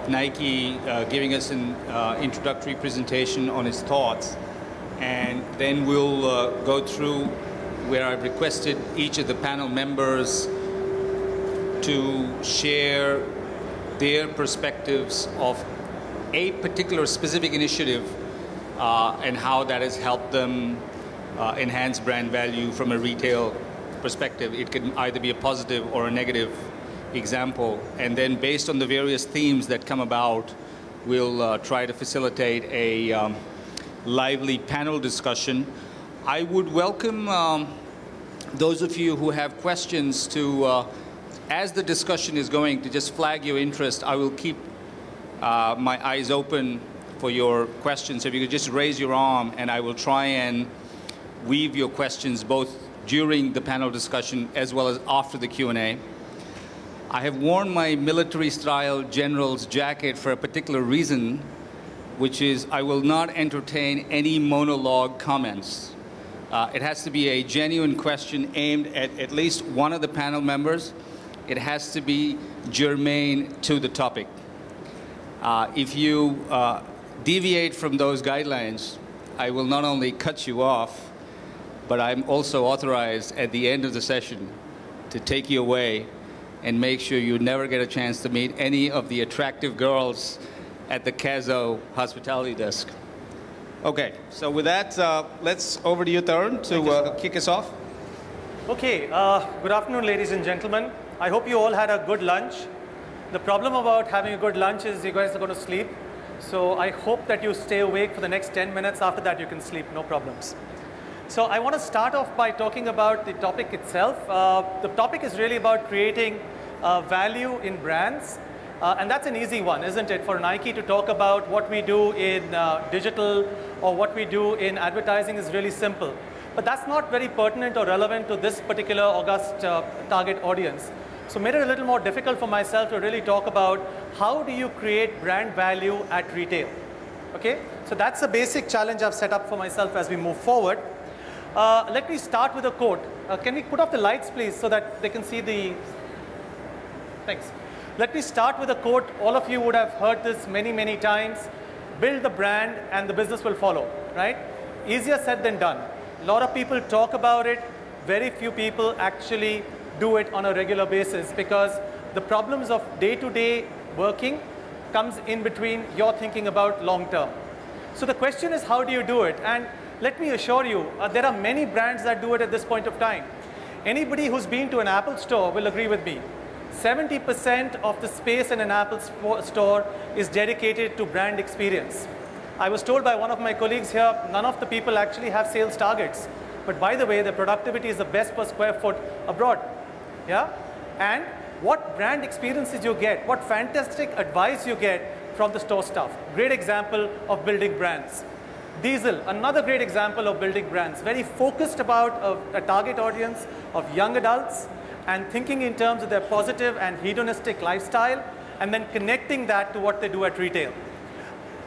of Nike giving us an introductory presentation on his thoughts. And then we'll go through where I've requested each of the panel members to share their perspectives of a particular specific initiative and how that has helped them enhance brand value from a retail perspective. It can either be a positive or a negative example. And then based on the various themes that come about, we'll try to facilitate a lively panel discussion. I would welcome those of you who have questions to, as the discussion is going, to just flag your interest. I will keep my eyes open for your questions. So if you could just raise your arm, and I will try and weave your questions both during the panel discussion as well as after the Q&A. I have worn my military-style general's jacket for a particular reason, which is I will not entertain any monologue comments. It has to be a genuine question aimed at least one of the panel members. It has to be germane to the topic. If you deviate from those guidelines, I will not only cut you off, but I'm also authorized at the end of the session to take you away and make sure you never get a chance to meet any of the attractive girls at the Cazo hospitality desk. Okay, so with that, let's over to you, Tarun, to kick us off. Okay, good afternoon, ladies and gentlemen. I hope you all had a good lunch. The problem about having a good lunch is you guys are going to sleep. So I hope that you stay awake for the next 10 minutes. After that, you can sleep, no problems. So I want to start off by talking about the topic itself. The topic is really about creating value in brands. And that's an easy one, isn't it, for Nike to talk about what we do in digital or what we do in advertising is really simple. But that's not very pertinent or relevant to this particular august target audience. So made it a little more difficult for myself to really talk about how do you create brand value at retail. Okay? So that's a basic challenge I've set up for myself as we move forward. Let me start with a quote. Can we put off the lights, please, so that they can see the... Thanks. Let me start with a quote. All of you would have heard this many, many times. Build the brand and the business will follow, right? Easier said than done. A lot of people talk about it. Very few people actually do it on a regular basis because the problems of day-to-day working comes in between your thinking about long-term. So the question is, how do you do it? And let me assure you, there are many brands that do it at this point of time. Anybody who's been to an Apple store will agree with me. 70% of the space in an Apple store is dedicated to brand experience. I was told by one of my colleagues here, none of the people actually have sales targets. But by the way, the productivity is the best per square foot abroad. Yeah? And what brand experiences you get, what fantastic advice you get from the store staff. Great example of building brands. Diesel, another great example of building brands. Very focused about a target audience of young adults and thinking in terms of their positive and hedonistic lifestyle and then connecting that to what they do at retail.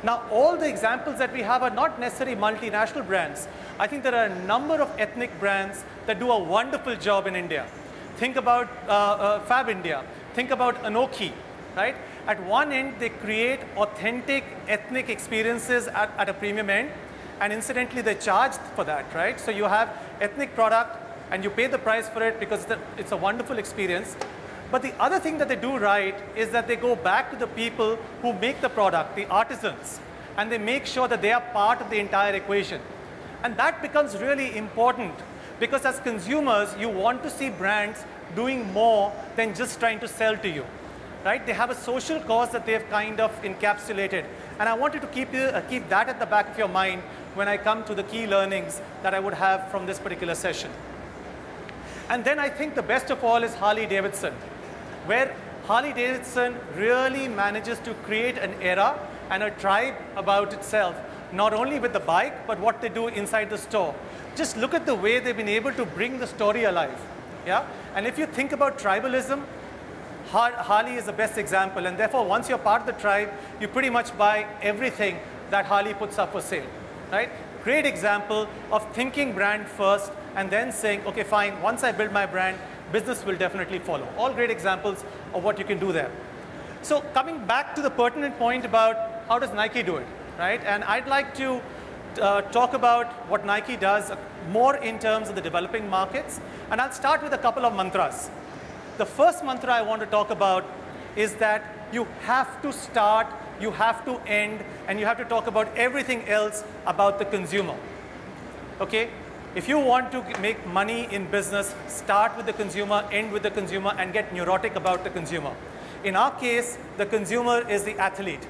Now, all the examples that we have are not necessarily multinational brands. I think there are a number of ethnic brands that do a wonderful job in India. Think about Fab India. Think about Anoki, right? At one end, they create authentic ethnic experiences at a premium end. And incidentally, they charge for that, right? So you have ethnic product, and you pay the price for it because it's a wonderful experience. But the other thing that they do right is that they go back to the people who make the product, the artisans, and they make sure that they are part of the entire equation. And that becomes really important because as consumers, you want to see brands doing more than just trying to sell to you, right? They have a social cause that they've kind of encapsulated. And I wanted to keep that at the back of your mind when I come to the key learnings that I would have from this particular session. And then I think the best of all is Harley-Davidson, where Harley-Davidson really manages to create an era and a tribe about itself, not only with the bike, but what they do inside the store. Just look at the way they've been able to bring the story alive. Yeah? And if you think about tribalism, Harley is the best example. And therefore, once you're part of the tribe, you pretty much buy everything that Harley puts up for sale. Right? Great example of thinking brand first and then saying, okay, fine, once I build my brand, business will definitely follow. All great examples of what you can do there. So coming back to the pertinent point about how does Nike do it, right? And I'd like to talk about what Nike does more in terms of the developing markets. And I'll start with a couple of mantras. The first mantra I want to talk about is that you have to start, you have to end, and you have to talk about everything else about the consumer. Okay? If you want to make money in business, start with the consumer, end with the consumer, and get neurotic about the consumer. In our case, the consumer is the athlete,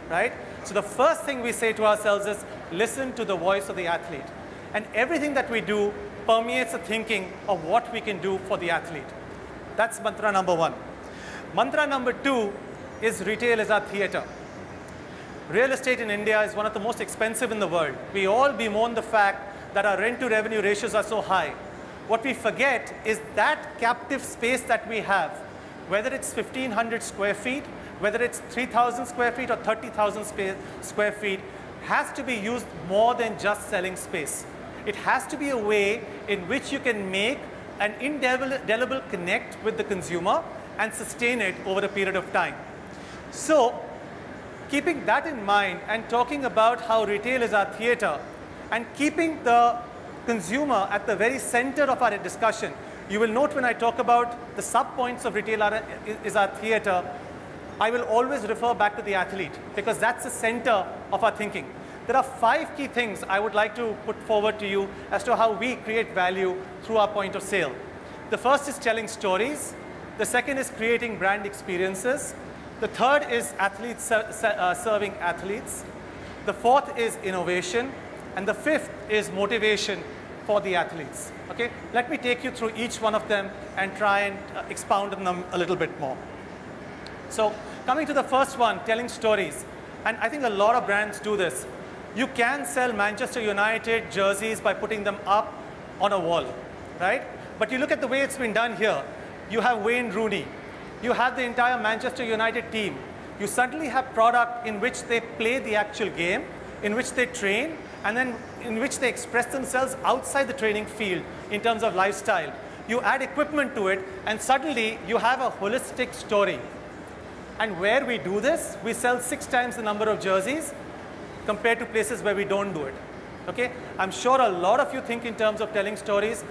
right? So the first thing we say to ourselves is, listen to the voice of the athlete. And everything that we do permeates the thinking of what we can do for the athlete. That's mantra number one. Mantra number two is retail is our theater. Real estate in India is one of the most expensive in the world. We all bemoan the fact that our rent to revenue ratios are so high. What we forget is that captive space that we have, whether it's 1,500 square feet, whether it's 3,000 square feet or 30,000 square feet, has to be used more than just selling space. It has to be a way in which you can make an indelible connect with the consumer and sustain it over a period of time. So, keeping that in mind and talking about how retail is our theater and keeping the consumer at the very center of our discussion, you will note when I talk about the sub-points of retail is our theater, I will always refer back to the athlete because that's the center of our thinking. There are 5 key things I would like to put forward to you as to how we create value through our point of sale. The first is telling stories. The second is creating brand experiences. The third is athletes serving athletes. The fourth is innovation. And the fifth is motivation for the athletes. Okay? Let me take you through each one of them and try and expound on them a little bit more. So coming to the first one, telling stories. And I think a lot of brands do this. You can sell Manchester United jerseys by putting them up on a wall, right? But you look at the way it's been done here. You have Wayne Rooney. You have the entire Manchester United team. You suddenly have product in which they play the actual game, in which they train, and then in which they express themselves outside the training field in terms of lifestyle. You add equipment to it, and suddenly you have a holistic story. And where we do this, we sell 6 times the number of jerseys compared to places where we don't do it. Okay? I'm sure a lot of you think in terms of telling stories.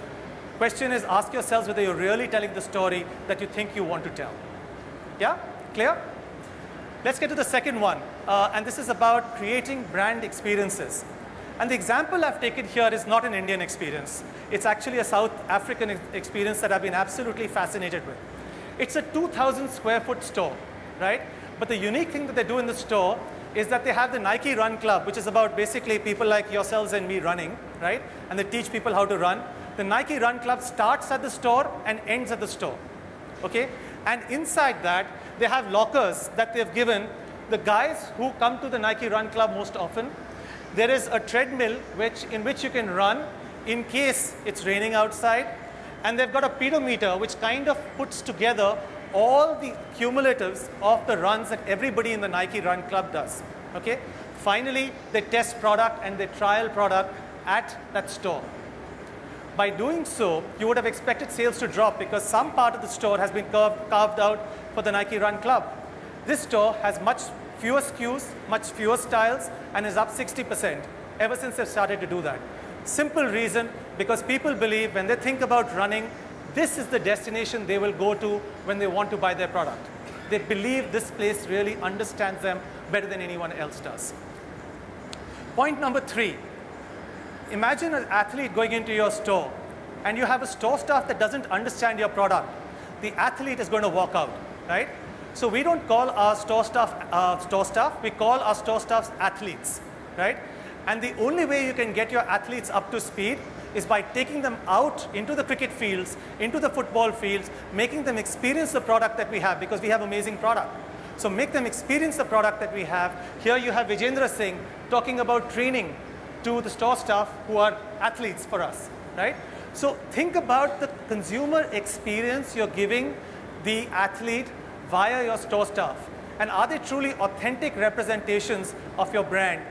Question is, ask yourselves whether you're really telling the story that you think you want to tell. Yeah? Clear? Let's get to the second one. And this is about creating brand experiences. And the example I've taken here is not an Indian experience. It's actually a South African experience that I've been absolutely fascinated with. It's a 2,000 square foot store, right? But the unique thing that they do in the store is that they have the Nike Run Club, which is about basically people like yourselves and me running, right? And they teach people how to run. The Nike Run Club starts at the store and ends at the store, okay? And inside that, they have lockers that they've given the guys who come to the Nike Run Club most often. There is a treadmill in which you can run in case it's raining outside. And they've got a pedometer which kind of puts together all the cumulatives of the runs that everybody in the Nike Run Club does. Okay? Finally, they test product and they trial product at that store. By doing so, you would have expected sales to drop because some part of the store has been carved out for the Nike Run Club. This store has much fewer SKUs, much fewer styles, and is up 60% ever since they've started to do that. Simple reason, because people believe when they think about running, this is the destination they will go to when they want to buy their product. They believe this place really understands them better than anyone else does. Point number 3. Imagine an athlete going into your store and you have a store staff that doesn't understand your product. The athlete is going to walk out, right? So we don't call our store staff, we call our store staffs athletes, right? And the only way you can get your athletes up to speed is by taking them out into the cricket fields, into the football fields, making them experience the product that we have because we have amazing product. So make them experience the product that we have. Here you have Vijendra Singh talking about training to the store staff who are athletes for us, right? So think about the consumer experience you're giving the athlete via your store staff. And are they truly authentic representations of your brand,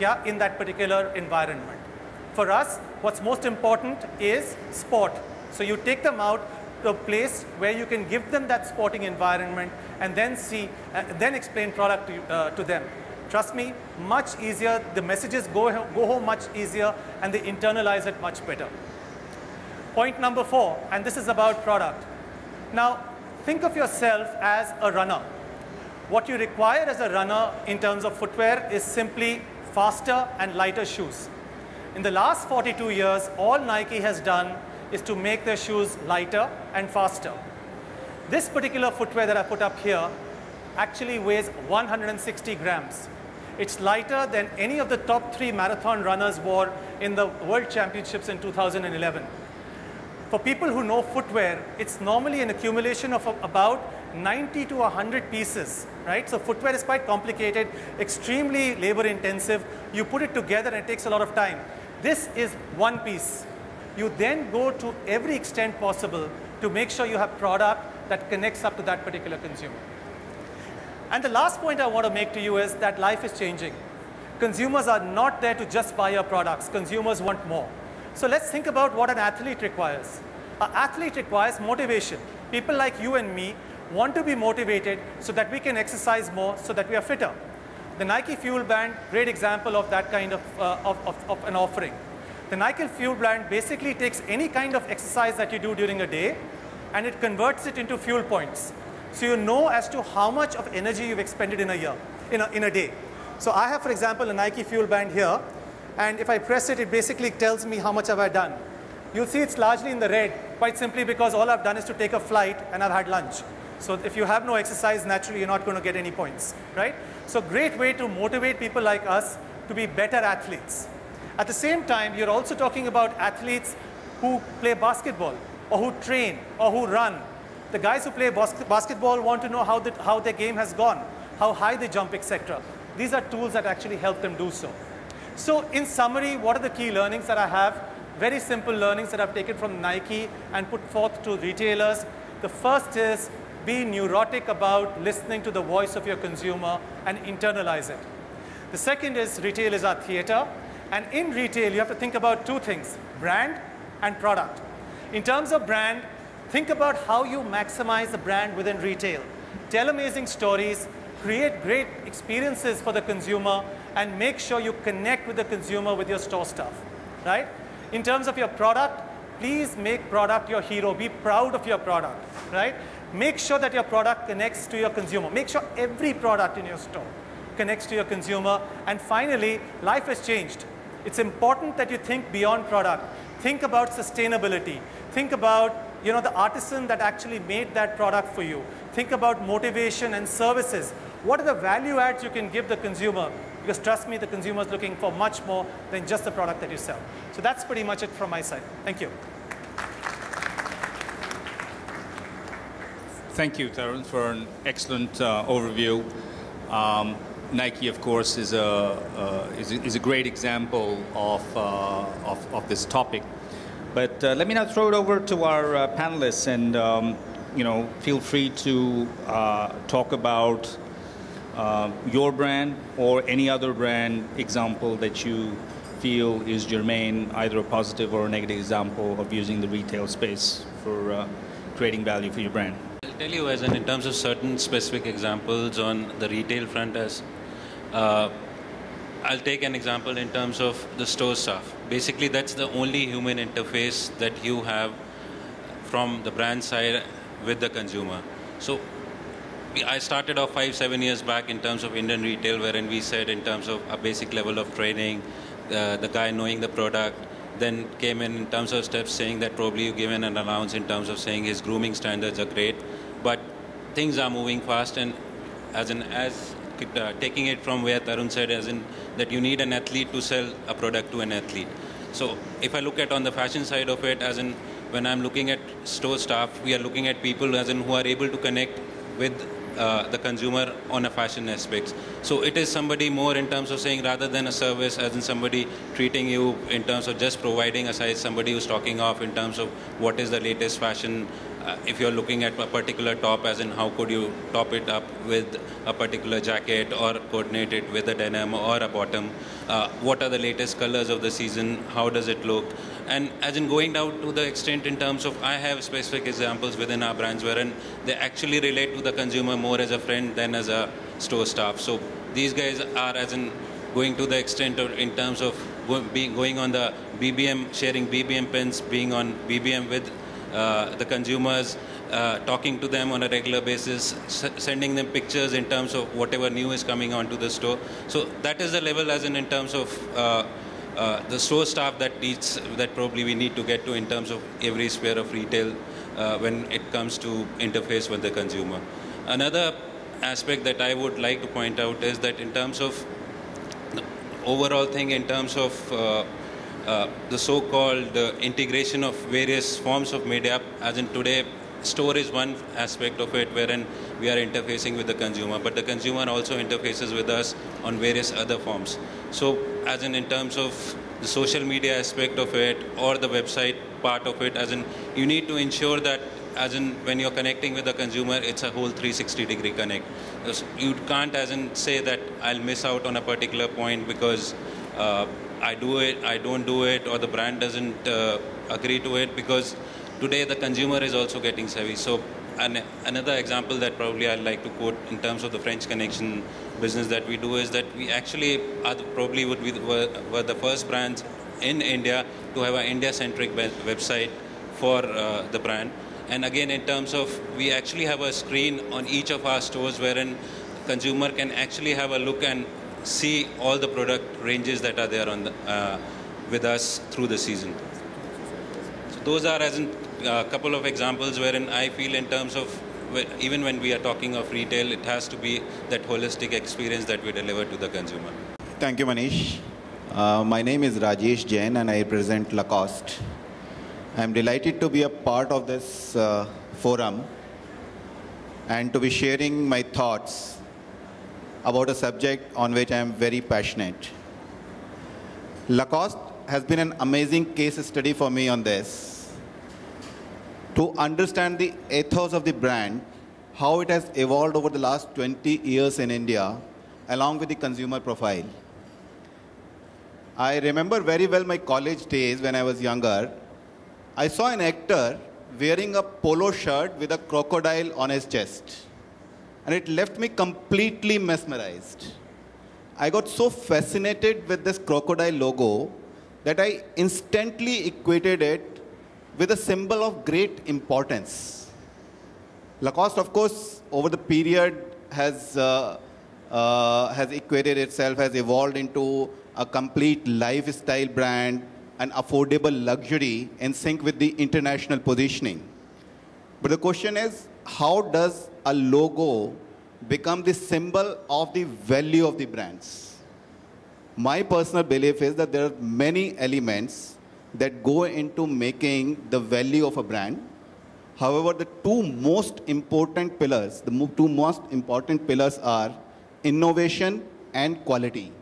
yeah, in that particular environment? For us, what's most important is sport. So you take them out. to a place where you can give them that sporting environment and then explain product to them. Trust me, much easier. The messages go home much easier, and they internalize it much better. Point number 4, and this is about product. Now, think of yourself as a runner. What you require as a runner in terms of footwear is simply faster and lighter shoes. In the last 42 years, all Nike has done is to make their shoes lighter and faster. This particular footwear that I put up here actually weighs 160 grams. It's lighter than any of the top 3 marathon runners wore in the World Championships in 2011. For people who know footwear, it's normally an accumulation of about 90 to 100 pieces, right? So footwear is quite complicated, extremely labor intensive. You put it together and it takes a lot of time. This is one piece. You then go to every extent possible to make sure you have product that connects up to that particular consumer. And the last point I want to make to you is that life is changing. Consumers are not there to just buy your products. Consumers want more. So let's think about what an athlete requires. An athlete requires motivation. People like you and me want to be motivated so that we can exercise more, so that we are fitter. The Nike Fuel Band, great example of that kind of an offering. The Nike Fuel Band basically takes any kind of exercise that you do during a day and it converts it into fuel points. So you know as to how much of energy you've expended in a day. So I have, for example, a Nike Fuel Band here, and if I press it, it basically tells me how much have I done. You'll see it's largely in the red, quite simply because all I've done is to take a flight and I've had lunch. So if you have no exercise, naturally you're not going to get any points, right? So great way to motivate people like us to be better athletes. At the same time, you're also talking about athletes who play basketball or who train or who run. The guys who play basketball want to know how their game has gone, how high they jump, etc. These are tools that actually help them do so. So in summary, what are the key learnings that I have? Very simple learnings that I've taken from Nike and put forth to retailers. The first is be neurotic about listening to the voice of your consumer and internalize it. The second is retail is our theater. And in retail, you have to think about 2 things, brand and product. In terms of brand, think about how you maximize the brand within retail. Tell amazing stories, create great experiences for the consumer, and make sure you connect with the consumer with your store stuff, right? In terms of your product, please make product your hero. Be proud of your product, right? Make sure that your product connects to your consumer. Make sure every product in your store connects to your consumer. And finally, life has changed. It's important that you think beyond product. Think about sustainability. Think about the artisan that actually made that product for you. Think about motivation and services. What are the value adds you can give the consumer? Because trust me, the consumer is looking for much more than just the product that you sell. So that's pretty much it from my side. Thank you. Thank you, Tarun, for an excellent overview. Nike, of course, is a great example of this topic. But let me now throw it over to our panelists, and feel free to talk about your brand or any other brand example that you feel is germane, either a positive or a negative example of using the retail space for creating value for your brand. I'll tell you as in terms of certain specific examples on the retail front as I'll take an example in terms of the store stuff. Basically, that's the only human interface that you have from the brand side with the consumer. So I started off 5-7 years back in terms of Indian retail, wherein we said in terms of a basic level of training, the guy knowing the product, then came in terms of steps saying that probably you given an allowance in terms of saying his grooming standards are great, but things are moving fast, and taking it from where Tarun said, as in that you need an athlete to sell a product to an athlete. So if I look at on the fashion side of it, as in when I'm looking at store staff, we are looking at people as in who are able to connect with the consumer on a fashion aspect. So it is somebody more in terms of saying rather than a service, as in somebody treating you in terms of just providing a size, somebody who's talking off in terms of what is the latest fashion if you're looking at a particular top, as in how could you top it up with a particular jacket or coordinate it with a denim or a bottom? What are the latest colors of the season? How does it look? And as in going down to the extent in terms of, I have specific examples within our brands wherein they actually relate to the consumer more as a friend than as a store staff. So these guys are as in going to the extent of, in terms of going on the BBM, sharing BBM pins, being on BBM with the consumers, talking to them on a regular basis, sending them pictures in terms of whatever new is coming onto the store. So that is the level as in terms of the store staff that probably we need to get to in terms of every sphere of retail when it comes to interface with the consumer. Another aspect that I would like to point out is that in terms of the overall thing, in terms of the so-called integration of various forms of media, as in today, store is one aspect of it wherein we are interfacing with the consumer, but the consumer also interfaces with us on various other forms. So as in terms of the social media aspect of it or the website part of it, as in you need to ensure that as in when you're connecting with the consumer, it's a whole 360-degree connect. You can't as in say that I'll miss out on a particular point because I do it, I don't do it, or the brand doesn't agree to it, because today the consumer is also getting savvy. So another example that probably I'd like to quote in terms of the French connection business that we do is that we actually probably were the first brands in India to have an India-centric website for the brand. And again, in terms of, we actually have a screen on each of our stores wherein consumer can actually have a look and see all the product ranges that are there on the, with us through the season. So those are as in a couple of examples wherein I feel in terms of, even when we are talking of retail, it has to be that holistic experience that we deliver to the consumer. Thank you, Manish. My name is Rajesh Jain and I represent Lacoste. I'm delighted to be a part of this forum and to be sharing my thoughts about a subject on which I am very passionate. Lacoste has been an amazing case study for me on this. To understand the ethos of the brand, how it has evolved over the last 20 years in India, along with the consumer profile. I remember very well my college days when I was younger. I saw an actor wearing a polo shirt with a crocodile on his chest. And it left me completely mesmerized. I got so fascinated with this crocodile logo that I instantly equated it with a symbol of great importance. Lacoste, of course, over the period has equated itself, has evolved into a complete lifestyle brand, an affordable luxury in sync with the international positioning. But the question is, how does a logo become the symbol of the value of the brands? My personal belief is that there are many elements that go into making the value of a brand. However, the two most important pillars are innovation and quality.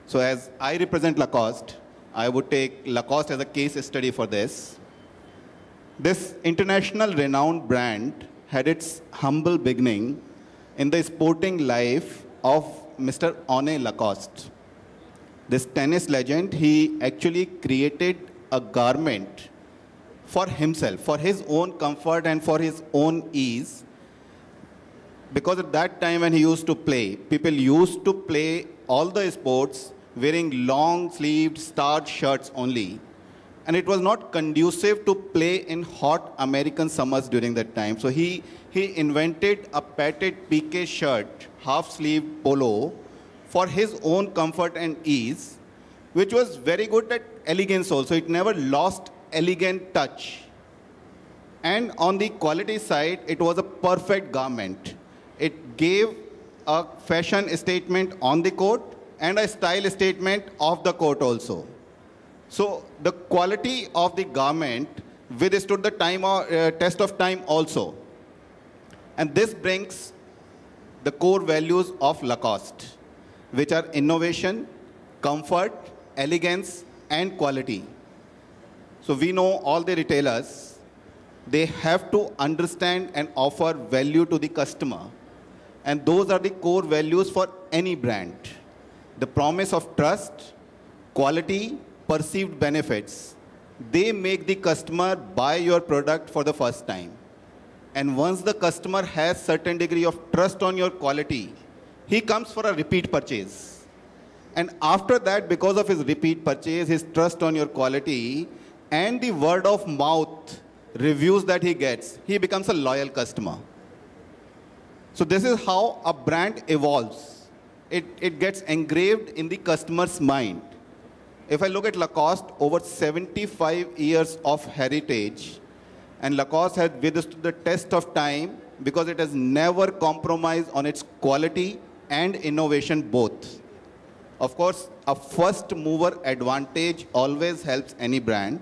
So as I represent Lacoste, I would take Lacoste as a case study for this. This international renowned brand had its humble beginning in the sporting life of Mr. René Lacoste. This tennis legend, he actually created a garment for himself, for his own comfort and for his own ease. Because at that time when he used to play, people used to play all the sports wearing long-sleeved starched shirts only. And it was not conducive to play in hot American summers during that time. So he invented a padded piqué shirt, half-sleeved polo, for his own comfort and ease, which was very good at elegance also. It never lost elegant touch. And on the quality side, it was a perfect garment. It gave a fashion statement on the coat and a style statement off the coat also. So the quality of the garment withstood the test of time also. And this brings the core values of Lacoste, which are innovation, comfort, elegance, and quality. So we know all the retailers, they have to understand and offer value to the customer. And those are the core values for any brand. The promise of trust, quality, perceived benefits. They make the customer buy your product for the first time. And once the customer has certain degree of trust on your quality, he comes for a repeat purchase. And after that, because of his repeat purchase, his trust on your quality, and the word of mouth reviews that he gets, he becomes a loyal customer. So this is how a brand evolves. It gets engraved in the customer's mind. If I look at Lacoste, over 75 years of heritage, and Lacoste has withstood the test of time because it has never compromised on its quality and innovation both. Of course, a first mover advantage always helps any brand.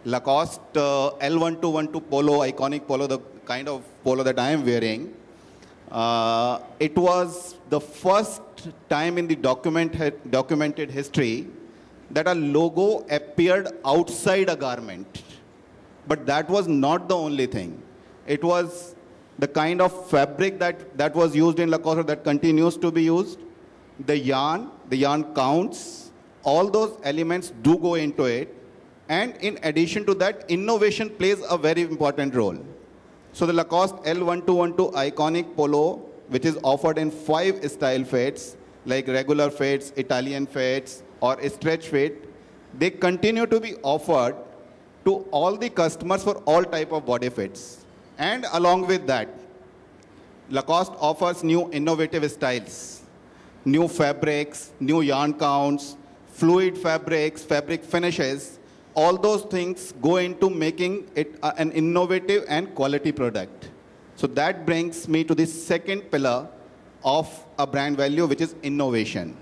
Lacoste L1212 polo, iconic polo, the kind of polo that I am wearing, it was the first time in the documented history that a logo appeared outside a garment. But that was not the only thing. It was the kind of fabric that was used in Lacoste that continues to be used. The yarn counts, all those elements do go into it. And in addition to that, innovation plays a very important role. So the Lacoste L1212 iconic polo, which is offered in 5 style fits, like regular fits, Italian fits, or stretch fit, they continue to be offered to all the customers for all type of body fits. And along with that, Lacoste offers new innovative styles, new fabrics, new yarn counts, fluid fabrics, fabric finishes. All those things go into making it an innovative and quality product. So that brings me to the second pillar of a brand value, which is innovation.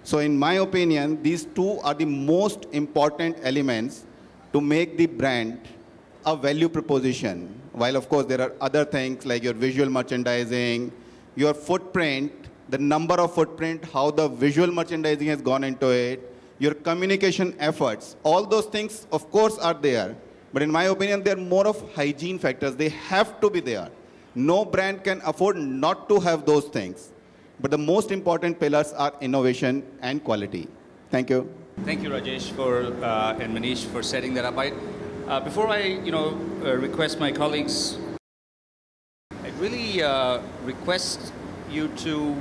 So in my opinion, these two are the most important elements to make the brand a value proposition. While of course there are other things like your visual merchandising, your footprint, the number of footprint, how the visual merchandising has gone into it, your communication efforts, all those things of course are there. But in my opinion, they're more of hygiene factors. They have to be there. No brand can afford not to have those things. But the most important pillars are innovation and quality. Thank you. Thank you, Rajesh, and Manish for setting that up. Before I request my colleagues, I'd really request you to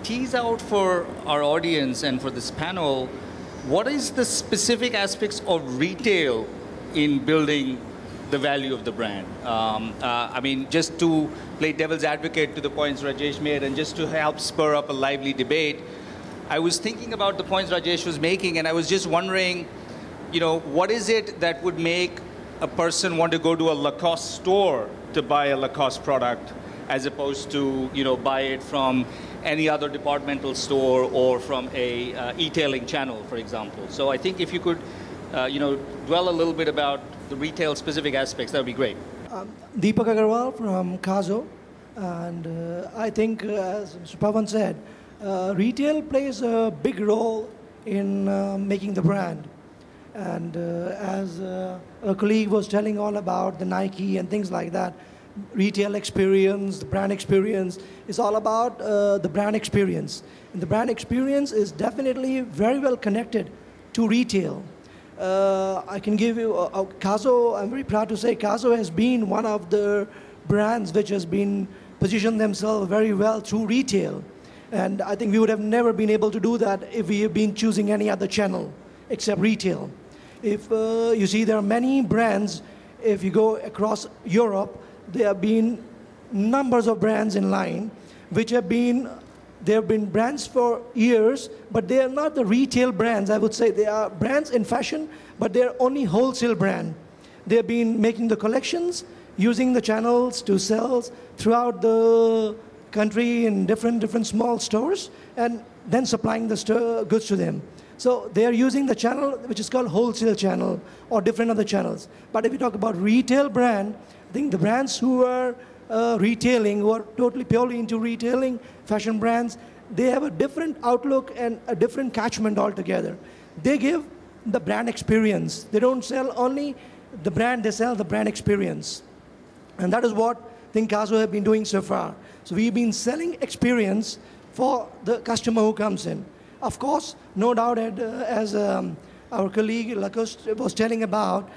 tease out for our audience and for this panel, what is the specific aspects of retail in building the value of the brand? I mean, just to play devil's advocate to the points Rajesh made and just to help spur up a lively debate, I was thinking about the points Rajesh was making, and I was just wondering, what is it that would make a person want to go to a Lacoste store to buy a Lacoste product as opposed to, buy it from any other departmental store or from a e-tailing channel, for example. So I think if you could, dwell a little bit about the retail specific aspects, that would be great. Deepak Agarwal from Kazo, and I think, as Mr. Pavan said, retail plays a big role in making the brand. And as a colleague was telling all about the Nike and things like that, retail experience, the brand experience is all about the brand experience. And the brand experience is definitely very well connected to retail. I can give you Kazo. I'm very proud to say Kazo has been one of the brands which has been positioned themselves very well through retail. And I think we would have never been able to do that if we had been choosing any other channel except retail. If you see, there are many brands. If you go across Europe, there have been numbers of brands in line, which have been brands for years, but they are not the retail brands. I would say they are brands in fashion, but they are only wholesale brand. They have been making the collections, using the channels to sell throughout the country in different small stores, and then supplying the goods to them. So they are using the channel which is called wholesale channel or different other channels. But if you talk about retail brand, I think the brands who are retailing, who are totally purely into retailing, fashion brands, they have a different outlook and a different catchment altogether. They give the brand experience. They don't sell only the brand they sell, the brand experience. And that is what I think Kazo have been doing so far. So we've been selling experience for the customer who comes in. Of course, no doubt, as our colleague Lacoste was telling about,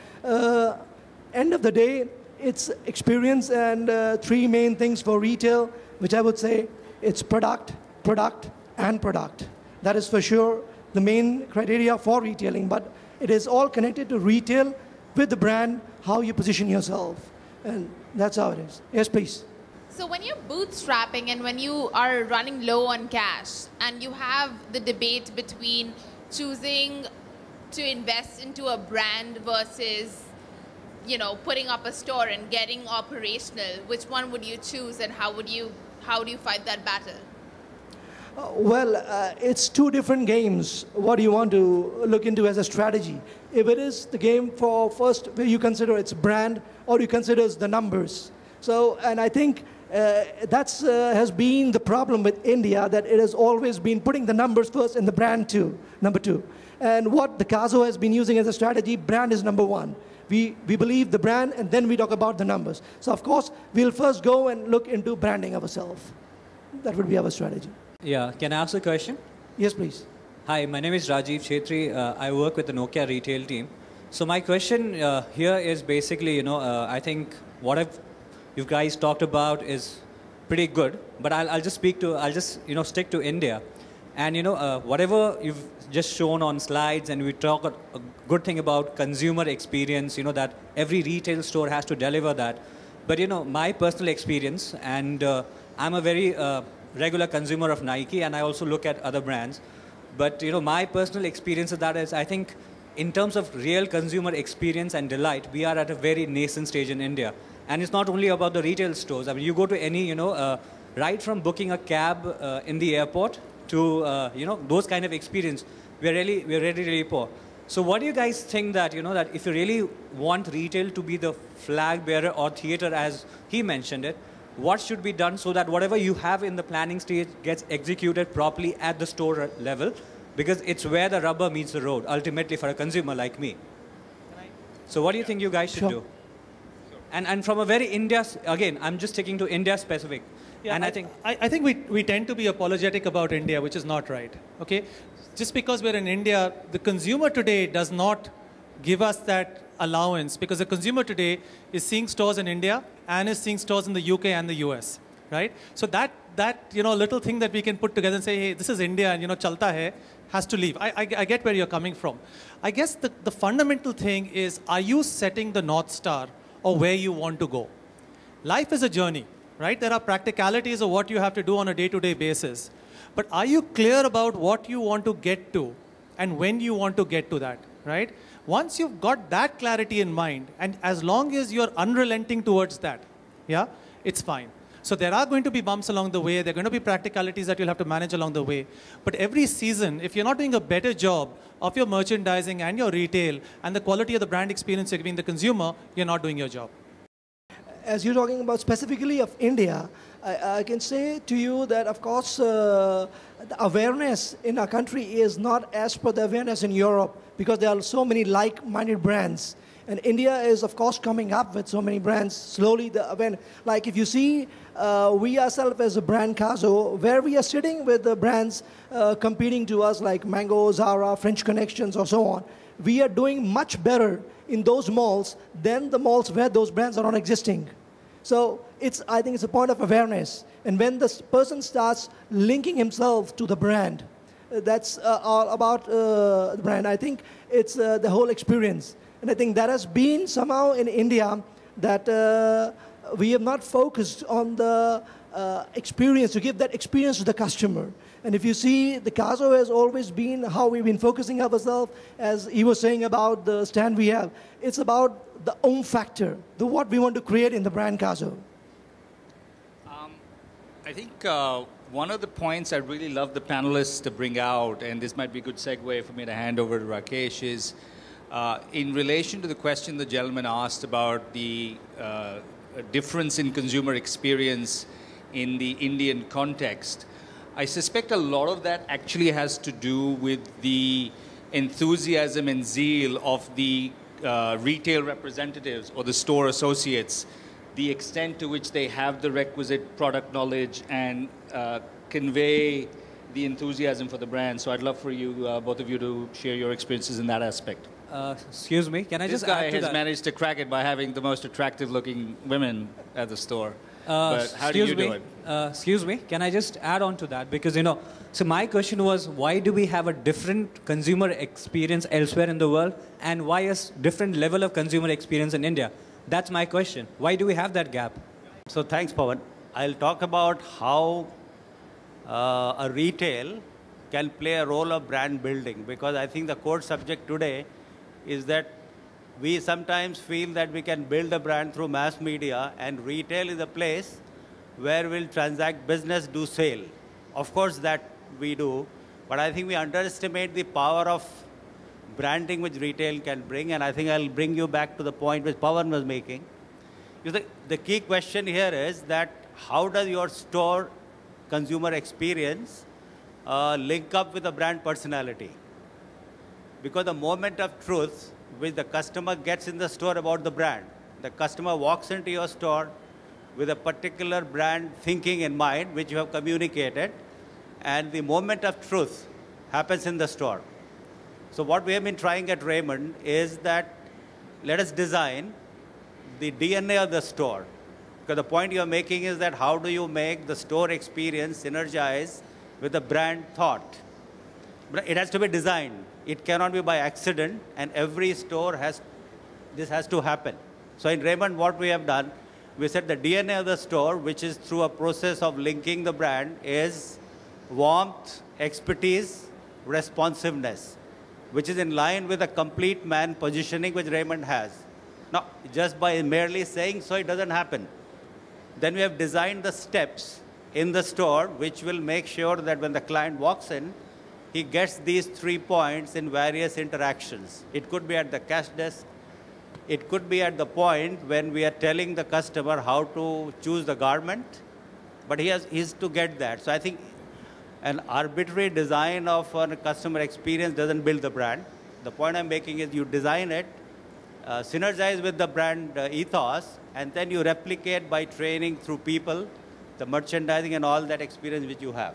end of the day, it's experience and three main things for retail, which I would say it's product, product, and product. That is for sure the main criteria for retailing, but it is all connected to retail with the brand, how you position yourself. And that's how it is. Yes, please. So when you're bootstrapping and when you are running low on cash and you have the debate between choosing to invest into a brand versus, you know, putting up a store and getting operational, which one would you choose and how do you fight that battle? It's two different games. What do you want to look into as a strategy? If it is the game for first, where you consider it's brand or you consider the numbers. So, and I think that's has been the problem with India, that it has always been putting the numbers first and the brand number two. And what the Kazo has been using as a strategy, brand is number one. We believe the brand and then we talk about the numbers. So of course, we'll first go and look into branding ourselves. That would be our strategy. Yeah, can I ask a question? Yes, please. Hi, my name is Rajiv Chetri. I work with the Nokia retail team. So my question here is basically, I think what you guys talked about is pretty good, but I'll just stick to India. And whatever you've just shown on slides, and we talk a good thing about consumer experience, that every retail store has to deliver that. But my personal experience, and I'm a very regular consumer of Nike, and I also look at other brands. But my personal experience of that is, I think, in terms of real consumer experience and delight, we are at a very nascent stage in India. And it's not only about the retail stores. I mean, you go to any, right from booking a cab in the airport to, those kind of experience, we're really poor. So what do you guys think that, that if you really want retail to be the flag bearer or theater, as he mentioned it, what should be done so that whatever you have in the planning stage gets executed properly at the store level? Because it's where the rubber meets the road, ultimately, for a consumer like me. So what do you think you guys should do? And from a very India, again, I'm just sticking to India specific. Yeah, and I think we tend to be apologetic about India, which is not right. Okay, just because we're in India, the consumer today does not give us that allowance, because the consumer today is seeing stores in India and is seeing stores in the UK and the US, right? So that little thing that we can put together and say, hey, this is India and chalta hai, has to leave. I get where you're coming from. I guess the fundamental thing is, are you setting the North Star or where you want to go? Life is a journey, right? There are practicalities of what you have to do on a day-to-day basis. But are you clear about what you want to get to and when you want to get to that, right? Once you've got that clarity in mind, and as long as you're unrelenting towards that, yeah, it's fine. So there are going to be bumps along the way. There are going to be practicalities that you'll have to manage along the way. But every season, if you're not doing a better job of your merchandising and your retail and the quality of the brand experience you're giving the consumer, you're not doing your job. As you're talking about specifically of India, I can say to you that, of course, the awareness in our country is not as per the awareness in Europe, because there are so many like-minded brands. And India is, of course, coming up with so many brands. Slowly, like if you see, we ourselves as a brand Kazo, where we are sitting with the brands competing to us like Mango, Zara, French Connections, or so on, we are doing much better in those malls than the malls where those brands are not existing. So I think it's a point of awareness. And when the person starts linking himself to the brand, that's all about the brand. I think it's the whole experience. And I think that has been somehow in India that we have not focused on the experience, to give that experience to the customer. And if you see, the Kazo has always been how we've been focusing ourselves, as he was saying about the stand we have. It's about the factor, what we want to create in the brand Kazo. I think one of the points I really love the panelists to bring out, and this might be a good segue for me to hand over to Rakesh, is in relation to the question the gentleman asked about the difference in consumer experience in the Indian context. I suspect a lot of that actually has to do with the enthusiasm and zeal of the retail representatives or the store associates the extent to which they have the requisite product knowledge and convey the enthusiasm for the brand. So I'd love for you, both of you, to share your experiences in that aspect. Excuse me, can I This just guy add to has that? managed to crack it by having the most attractive-looking women at the store. But how do you do it? Excuse me, can I just add on to that? Because, so my question was, why do we have a different consumer experience elsewhere in the world, and why a different level of consumer experience in India? That's my question. Why do we have that gap? So thanks, Pawan. I'll talk about how a retail can play a role of brand building, because I think the core subject today is that we sometimes feel that we can build a brand through mass media, and retail is a place where we'll transact business, do sale. Of course, that we do, but I think we underestimate the power of branding which retail can bring, and I think I'll bring you back to the point which Pawan was making. The key question here is that how does your store consumer experience link up with the brand personality? Because the moment of truth which the customer gets in the store about the brand, the customer walks into your store with a particular brand thinking in mind, which you have communicated, and the moment of truth happens in the store. So what we have been trying at Raymond is that let us design the DNA of the store. Because the point you're making is that how do you make the store experience synergize with the brand thought? But it has to be designed. It cannot be by accident, and every store this has to happen. So in Raymond, what we have done, we said the DNA of the store, which is through a process of linking the brand, is warmth, expertise, responsiveness, which is in line with the complete man positioning which Raymond has. Now, just by merely saying so, it doesn't happen. Then we have designed the steps in the store, which will make sure that when the client walks in, he gets these 3 points in various interactions. It could be at the cash desk. It could be at the point when we are telling the customer how to choose the garment, but he's to get that. So I think an arbitrary design of a customer experience doesn't build the brand. The point I'm making is you design it, synergize with the brand ethos, and then you replicate by training through people, the merchandising and all that experience which you have.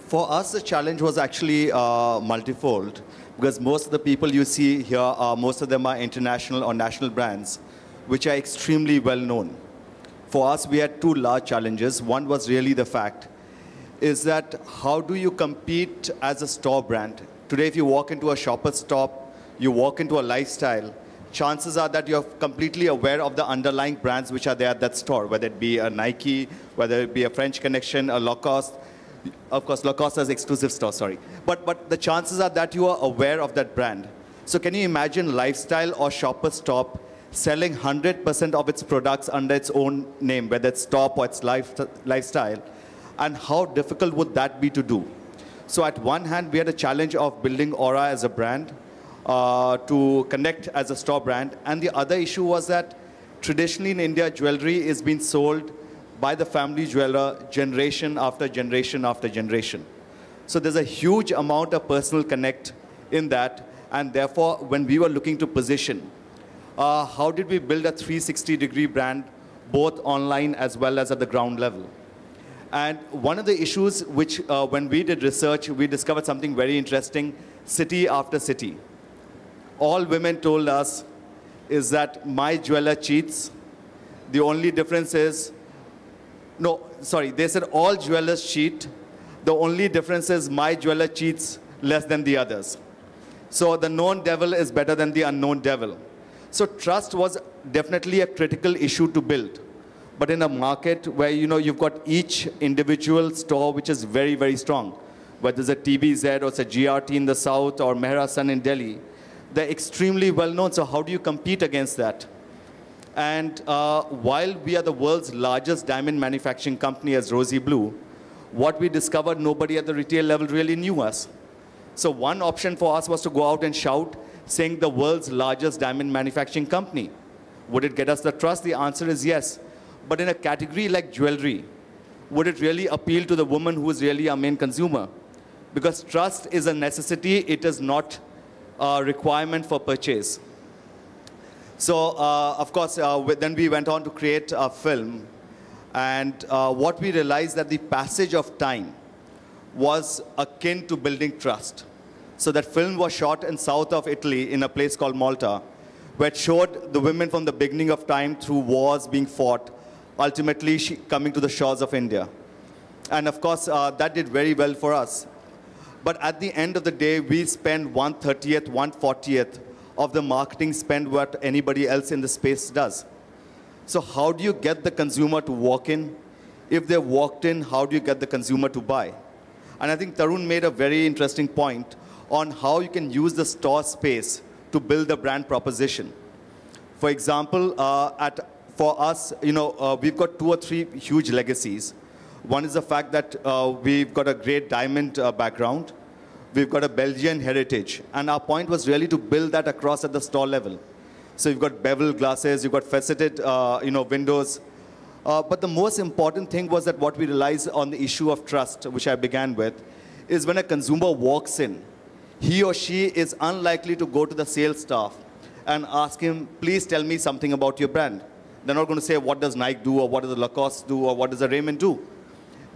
For us, the challenge was actually multifold, because most of the people you see here, most of them are international or national brands, which are extremely well known. For us, we had 2 large challenges. One was really the fact is that how do you compete as a store brand? Today, if you walk into a Shoppers Stop, you walk into a lifestyle, chances are that you're completely aware of the underlying brands which are there at that store, whether it be a Nike, whether it be a French Connection, a Lacoste. Of course, Lacoste is exclusive store, sorry. But the chances are that you are aware of that brand. So can you imagine Lifestyle or Shoppers Stop selling 100% of its products under its own name, whether it's Stop or it's Lifestyle? And how difficult would that be to do? So at one hand, we had a challenge of building aura as a brand, to connect as a store brand. And the other issue was that traditionally in India, jewelry is being sold by the family jeweler generation after generation after generation. So there's a huge amount of personal connect in that. And therefore, when we were looking to position, how did we build a 360-degree brand, both online as well as at the ground level? And one of the issues which, when we did research, we discovered something very interesting, city after city. All women told us is that my jeweler cheats. The only difference is, no, sorry, they said all jewelers cheat. The only difference is my jeweler cheats less than the others. So the known devil is better than the unknown devil. So trust was definitely a critical issue to build. But in a market where, you've got each individual store which is very, very strong, whether it's a TBZ or it's a GRT in the south or Mehra Sun in Delhi, they're extremely well known. So how do you compete against that? And while we are the world's largest diamond manufacturing company as Rosy Blue, what we discovered, nobody at the retail level really knew us. So one option for us was to go out and shout, saying the world's largest diamond manufacturing company. Would it get us the trust? The answer is yes. But in a category like jewelry, would it really appeal to the woman who is really our main consumer? Because trust is a necessity, it is not a requirement for purchase. So, of course, then we went on to create a film. And what we realized that the passage of time was akin to building trust. So that film was shot in south of Italy in a place called Malta, where it showed the women from the beginning of time through wars being fought, ultimately coming to the shores of India. And of course, that did very well for us. But at the end of the day, we spend 1/30th, 1/40th of the marketing spend what anybody else in the space does. So how do you get the consumer to walk in? If they've walked in, how do you get the consumer to buy? And I think Tarun made a very interesting point on how you can use the store space to build a brand proposition. For example, for us, we've got 2 or 3 huge legacies. One is the fact that we've got a great diamond background. We've got a Belgian heritage. And our point was really to build that across at the store level. So you've got bevel glasses, you've got faceted windows. But the most important thing was that what we realized on the issue of trust, which I began with, is when a consumer walks in, he or she is unlikely to go to the sales staff and ask him, please tell me something about your brand. They're not going to say, what does Nike do, or what does the Lacoste do, or what does the Raymond do?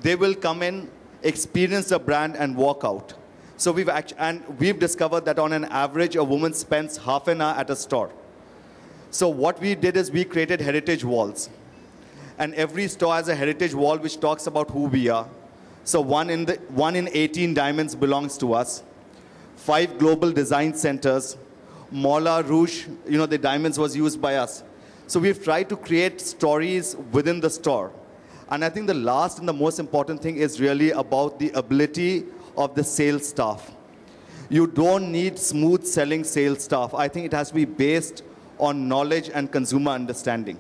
They will come in, experience the brand, and walk out. So we've discovered that on an average, a woman spends half an hour at a store. So what we did is we created heritage walls. And every store has a heritage wall which talks about who we are. So one in 18 diamonds belongs to us. 5 global design centers. Moulin Rouge, the diamonds was used by us. So we've tried to create stories within the store. And I think the last and the most important thing is really about the ability of the sales staff. You don't need smooth selling sales staff. I think it has to be based on knowledge and consumer understanding.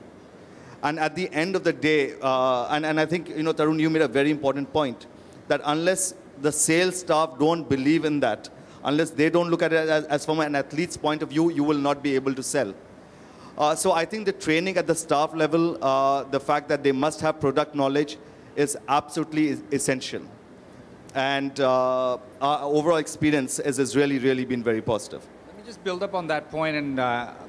And at the end of the day, and I think, Tarun, you made a very important point, that unless the sales staff don't believe in that, unless they don't look at it as from an athlete's point of view, you will not be able to sell. So I think the training at the staff level, the fact that they must have product knowledge is absolutely essential. And our overall experience has really, really been very positive. Let me just build up on that point and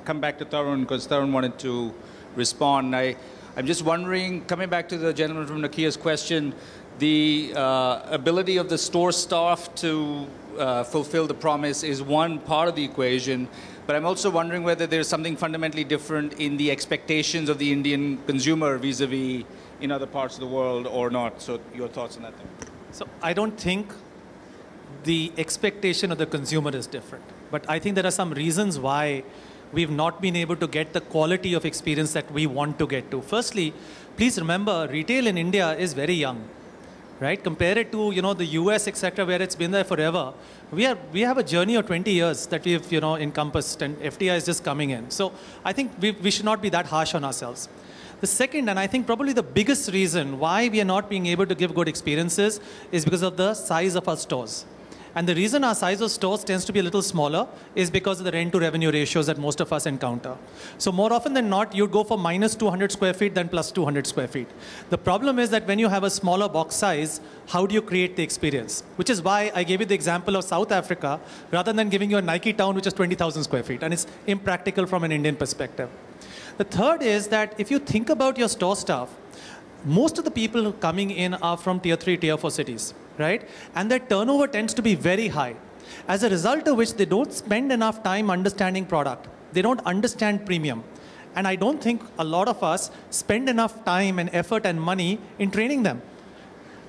come back to Tarun, because Tarun wanted to respond. I'm just wondering, coming back to the gentleman from Nokia's question, the ability of the store staff to fulfill the promise is one part of the equation, but I'm also wondering whether there's something fundamentally different in the expectations of the Indian consumer vis-a-vis in other parts of the world or not. So your thoughts on that thing? So I don't think the expectation of the consumer is different, but I think there are some reasons why we've not been able to get the quality of experience that we want to get to. Firstly, please remember, retail in India is very young, right? Compare it to, the US, etc., where it's been there forever. We have a journey of 20 years that we've, encompassed, and FDI is just coming in. So I think we should not be that harsh on ourselves. The second, and I think probably the biggest reason why we are not being able to give good experiences is because of the size of our stores. And the reason our size of stores tends to be a little smaller is because of the rent to revenue ratios that most of us encounter. So more often than not, you'd go for minus 200 square feet than plus 200 square feet. The problem is that when you have a smaller box size, how do you create the experience? Which is why I gave you the example of South Africa rather than giving you a Nike town which is 20,000 square feet. And it's impractical from an Indian perspective. The third is that if you think about your store staff, most of the people coming in are from tier 3, tier 4 cities, right? And their turnover tends to be very high. As a result of which, they don't spend enough time understanding product. They don't understand premium. And I don't think a lot of us spend enough time and effort and money in training them.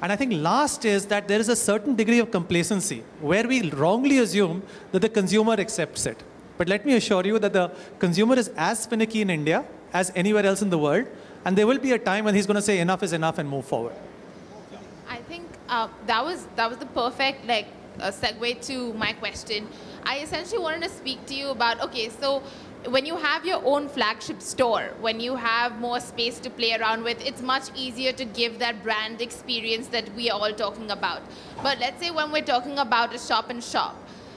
And I think last is that there is a certain degree of complacency where we wrongly assume that the consumer accepts it. But let me assure you that the consumer is as finicky in India as anywhere else in the world. And there will be a time when he's going to say enough is enough and move forward. I think that was the perfect segue to my question. I essentially wanted to speak to you about, okay, so when you have your own flagship store, when you have more space to play around with, it's much easier to give that brand experience that we are all talking about. But let's say when we're talking about a shop and shop,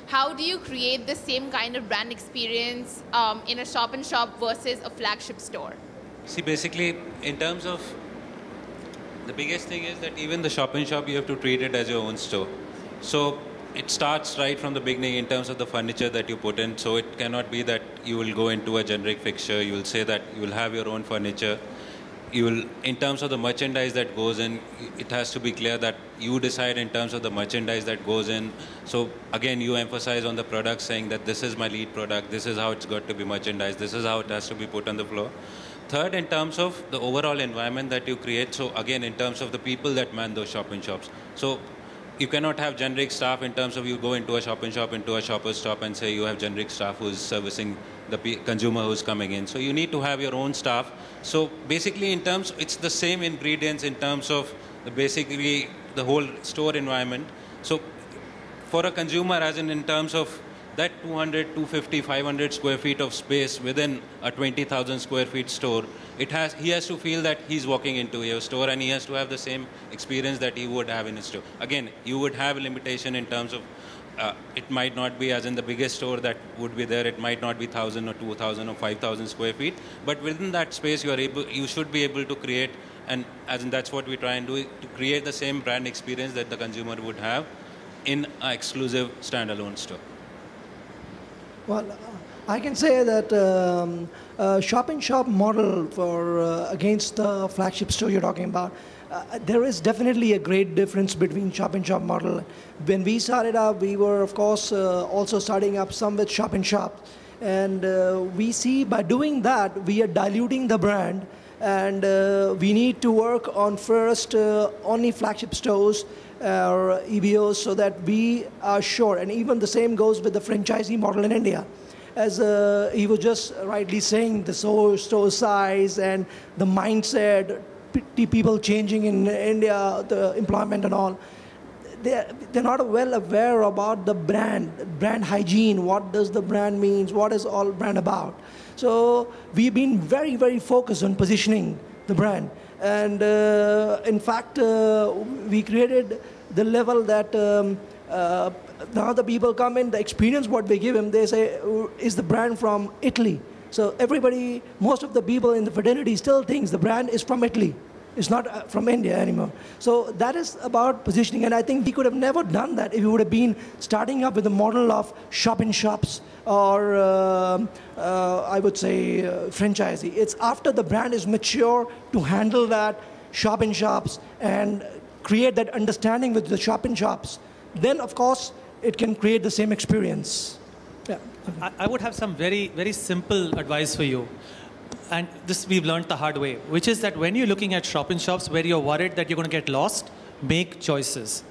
how do you create the same kind of brand experience in a shop and shop versus a flagship store? See, basically, in terms of, the biggest thing is that even the shop in shop, you have to treat it as your own store. So it starts right from the beginning in terms of the furniture that you put in. So it cannot be that you will go into a generic fixture. You will say that you will have your own furniture. You will, in terms of the merchandise that goes in, it has to be clear that you decide in terms of the merchandise that goes in. So again, you emphasize on the product, saying that this is my lead product, this is how it's got to be merchandised, this is how it has to be put on the floor. Third, in terms of the overall environment that you create, so again, in terms of the people that man those shop-in-shops. So you cannot have generic staff in terms of you go into a shop-in-shop, into a shopper's shop, and say you have generic staff who's servicing the consumer who's coming in. So you need to have your own staff. So basically, in terms, it's the same ingredients in terms of basically the whole store environment. So for a consumer, as in terms of that 200, 250, 500 square feet of space within a 20,000 square feet store, he has to feel that he's walking into your store, and he has to have the same experience that he would have in his store. Again, you would have a limitation in terms of it might not be as in the biggest store that would be there. It might not be 1,000 or 2,000 or 5,000 square feet. But within that space, you should be able to create, and as in that's what we try and do, to create the same brand experience that the consumer would have in an exclusive standalone store. Well, I can say that shop-in-shop model for against the flagship store you're talking about, there is definitely a great difference between shop-in-shop model. When we started up, we were, of course, also starting up some with shop-in-shop. And we see by doing that, we are diluting the brand. And we need to work on first only flagship stores or EBOs so that we are sure. And even the same goes with the franchisee model in India. As he was just rightly saying, the store size and the mindset, people changing in India, the employment and all, they're not well aware about the brand hygiene. What does the brand means? What is all brand about? So we've been very, very focused on positioning the brand. And in fact, we created the level that now the people come in, the experience what we give them, they say, is the brand from Italy? So everybody, most of the people in the fraternity still thinks the brand is from Italy. It's not from India anymore. So that is about positioning. And I think we could have never done that if we would have been starting up with a model of shop-in-shops or I would say franchisee. It's after the brand is mature to handle that shop-in-shops and create that understanding with the shop-in-shops. Then, of course, it can create the same experience. Yeah. I would have some very, very simple advice for you. And this we've learned the hard way, which is that when you're looking at shop-in-shops where you're worried that you're going to get lost, make choices.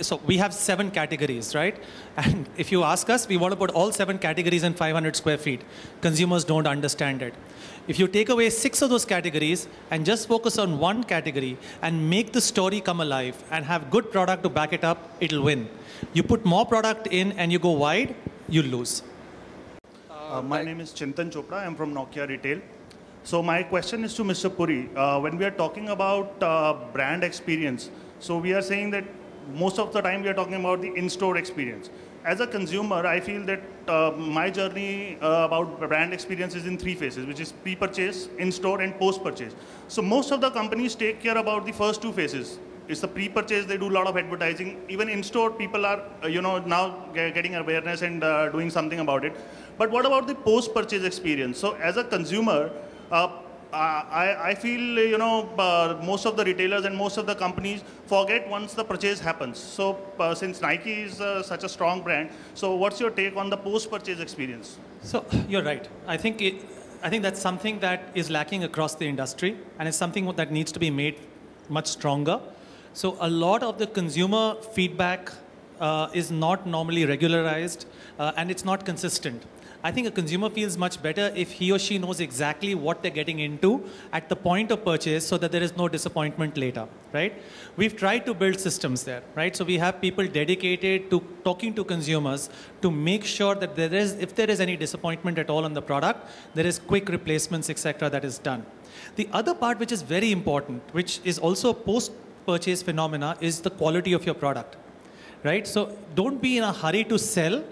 So we have 7 categories, right? And if you ask us, we want to put all 7 categories in 500 square feet. Consumers don't understand it. If you take away 6 of those categories and just focus on 1 category and make the story come alive and have good product to back it up, it'll win. You put more product in and you go wide, you lose. My name is Chintan Chopra. I'm from Nokia Retail. So my question is to Mr. Puri. When we are talking about brand experience, so we are saying that most of the time we are talking about the in-store experience. As a consumer, I feel that my journey about brand experience is in 3 phases, which is pre-purchase, in-store, and post-purchase. So most of the companies take care about the first 2 phases. It's the pre-purchase, they do a lot of advertising. Even in-store, people are now getting awareness and doing something about it. But what about the post-purchase experience? So as a consumer, I feel, most of the retailers and most of the companies forget once the purchase happens. So since Nike is such a strong brand, so what's your take on the post-purchase experience? So you're right. I think that's something that is lacking across the industry, and it's something that needs to be made much stronger. So a lot of the consumer feedback is not normally regularized, and it's not consistent. I think a consumer feels much better if he or she knows exactly what they're getting into at the point of purchase so that there is no disappointment later, right? We've tried to build systems there, right? So we have people dedicated to talking to consumers to make sure that if there is any disappointment at all on the product, there is quick replacements, etc. that is done. The other part which is very important, which is also a post-purchase phenomena, is the quality of your product, right? So don't be in a hurry to sell.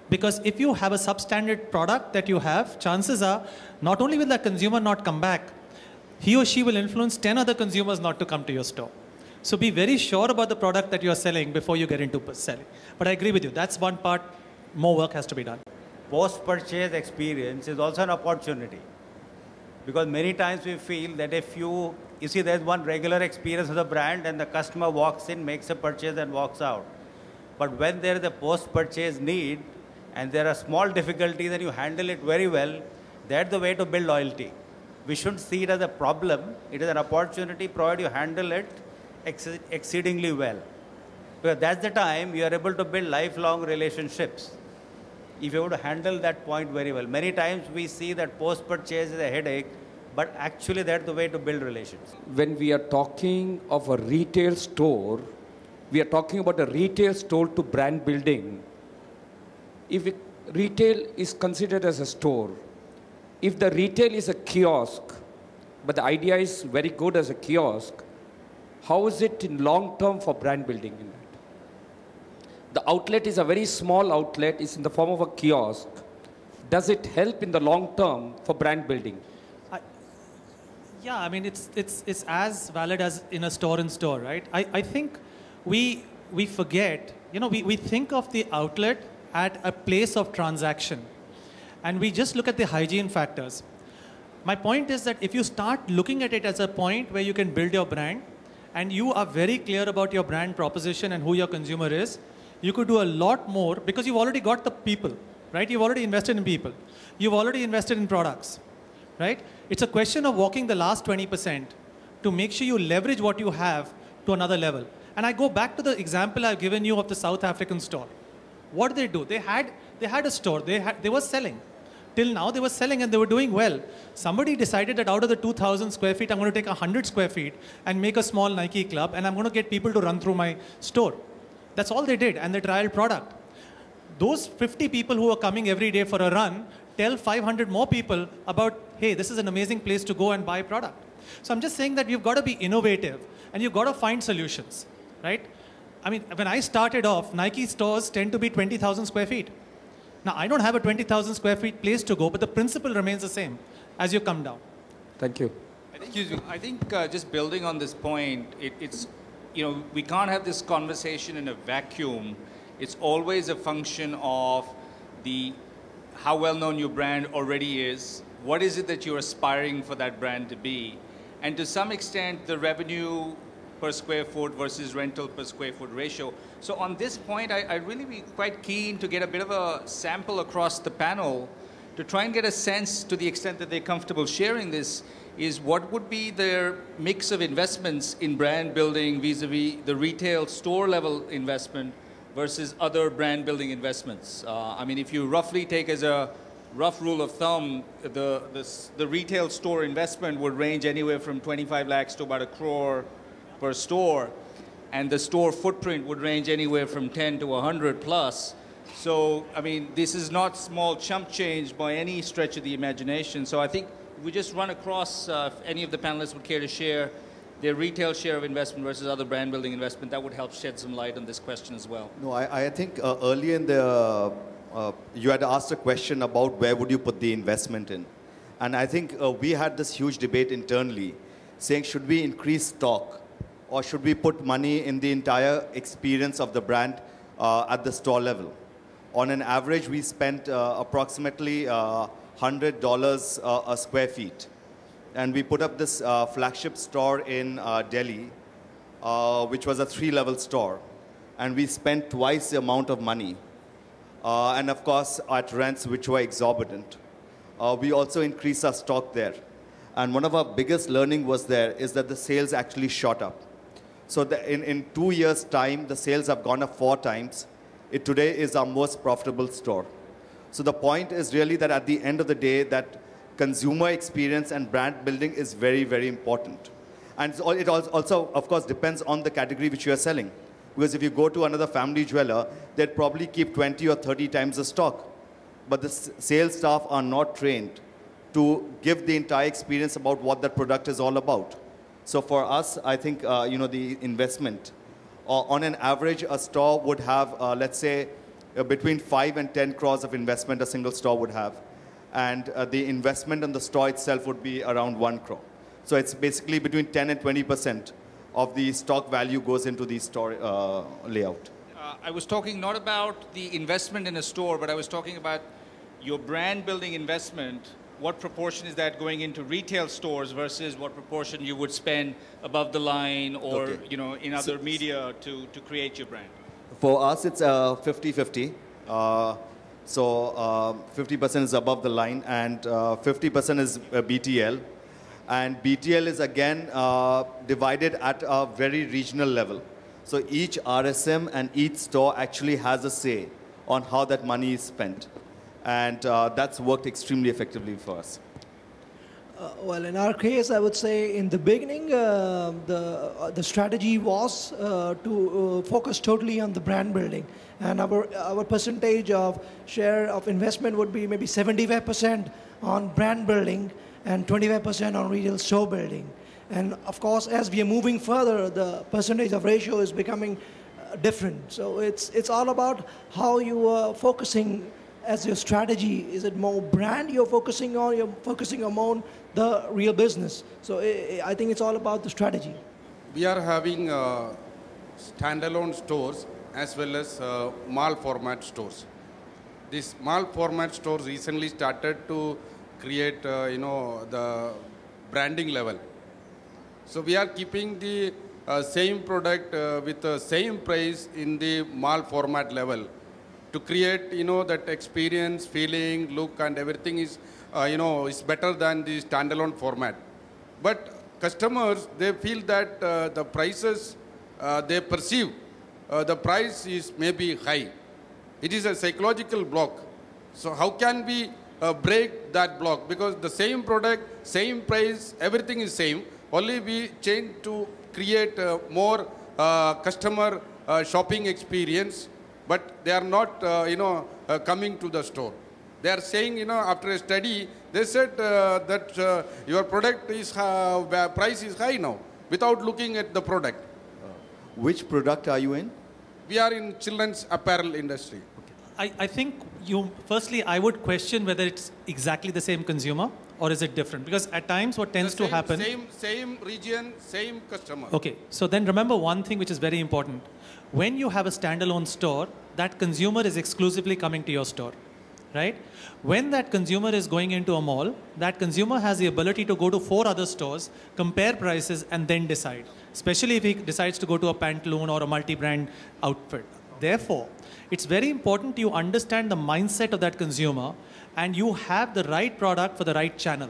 Because if you have a substandard product that you have, chances are not only will that consumer not come back, he or she will influence 10 other consumers not to come to your store. So be very sure about the product that you are selling before you get into selling. But I agree with you. That's one part. More work has to be done. post-purchase experience is also an opportunity. Because many times we feel that if you see there's one regular experience of the brand and the customer walks in, makes a purchase and walks out. But when there is a post-purchase need and there are small difficulties and you handle it very well, that's the way to build loyalty. We shouldn't see it as a problem. It is an opportunity provided you handle it exceedingly well. Because that's the time you are able to build lifelong relationships. If you were to handle that point very well. Many times we see that post-purchase is a headache, but actually that's the way to build relations. When we are talking of a retail store, we are talking about a retail store to brand building. If retail is considered as a store, if the retail is a kiosk, but the idea is very good as a kiosk, how is it in long term for brand building in that? The outlet is a very small outlet, it's in the form of a kiosk. Does it help in the long term for brand building? Yeah, I mean, it's as valid as in a store-in-store, right? I think we forget, we think of the outlet at a place of transaction. And we just look at the hygiene factors. My point is that if you start looking at it as a point where you can build your brand, and you are very clear about your brand proposition and who your consumer is, you could do a lot more because you've already got the people, right? You've already invested in people. You've already invested in products, right? It's a question of walking the last 20% to make sure you leverage what you have to another level. And I go back to the example I've given you of the South African store. What did they do? They had a store. They were selling. Till now, they were selling and they were doing well. Somebody decided that out of the 2,000 square feet, I'm going to take 100 square feet and make a small Nike club, and I'm going to get people to run through my store. That's all they did, and they trialed product. Those 50 people who are coming every day for a run tell 500 more people about, hey, this is an amazing place to go and buy product. So I'm just saying that you've got to be innovative, and you've got to find solutions, right? I mean, when I started off, Nike stores tend to be 20,000 square feet. Now, I don't have a 20,000 square feet place to go, but the principle remains the same as you come down. Thank you. I think just building on this point, it's, we can't have this conversation in a vacuum. It's always a function of how well known your brand already is. What is it that you're aspiring for that brand to be? And to some extent, the revenue per square foot versus rental per square foot ratio. So on this point, I'd really be quite keen to get a bit of a sample across the panel to try and get a sense, to the extent that they're comfortable sharing this, is what would be their mix of investments in brand building vis-a-vis the retail store level investment versus other brand building investments. I mean, if you roughly take as a rough rule of thumb, the retail store investment would range anywhere from 25 lakhs to about 1 crore per store, and the store footprint would range anywhere from 10 to 100 plus. So, I mean, this is not small chump change by any stretch of the imagination. So I think we just run across, if any of the panelists would care to share their retail share of investment versus other brand building investment, that would help shed some light on this question as well. No, I think earlier in the, you had asked a question about where would you put the investment in. And I think we had this huge debate internally saying, should we increase stock or should we put money in the entire experience of the brand at the store level? On an average, we spent approximately $100 a square feet. And we put up this flagship store in Delhi, which was a 3-level store. And we spent twice the amount of money. And of course, at rents which were exorbitant. We also increased our stock there. And one of our biggest learning was there is that the sales actually shot up. So in 2 years' time, the sales have gone up 4 times. It today is our most profitable store. So the point is really that at the end of the day, that consumer experience and brand building is very, very important. And it also, of course, depends on the category which you are selling. Because if you go to another family jeweler, they'd probably keep 20 or 30 times the stock. But the sales staff are not trained to give the entire experience about what that product is all about. So for us, I think, the investment, on an average, a store would have, let's say, between 5 and 10 crores of investment a single store would have. And the investment in the store itself would be around 1 crore. So it's basically between 10 and 20% of the stock value goes into the store layout. I was talking not about the investment in a store, but I was talking about your brand building investment, what proportion is that going into retail stores versus what proportion you would spend above the line or in other media to create your brand? For us, it's 50-50. So 50% is above the line and 50% is BTL. And BTL is again divided at a very regional level. So each RSM and each store actually has a say on how that money is spent. And that's worked extremely effectively for us. Well, in our case, I would say in the beginning, the strategy was to focus totally on the brand building. And our percentage of share of investment would be maybe 75% on brand building and 25% on retail store building. And of course, as we are moving further, the percentage of ratio is becoming different. So it's all about how you are focusing as your strategy. Is it more brand you're focusing on? You're focusing on the real business. So I think it's all about the strategy. We are having standalone stores as well as mall format stores. These mall format stores recently started to create, the branding level. So we are keeping the same product with the same price in the mall format level to create, that experience, feeling, look, and everything is, is better than the standalone format. But customers, they feel that the prices they perceive, the price is maybe high. It is a psychological block. So how can we break that block? Because the same product, same price, everything is same. Only we change to create more customer shopping experience, but they are not, coming to the store. They are saying, after a study, they said that your product is, price is high now, without looking at the product. Which product are you in? We are in children's apparel industry. I think firstly, I would question whether it's exactly the same consumer or is it different? Because at times what tends to happen... Same region, same customer. Okay, so then remember one thing which is very important. When you have a standalone store, that consumer is exclusively coming to your store, right? When that consumer is going into a mall, that consumer has the ability to go to 4 other stores, compare prices, and then decide. Especially if he decides to go to a Pantaloon or a multi-brand outfit. Therefore, it's very important you understand the mindset of that consumer and you have the right product for the right channel.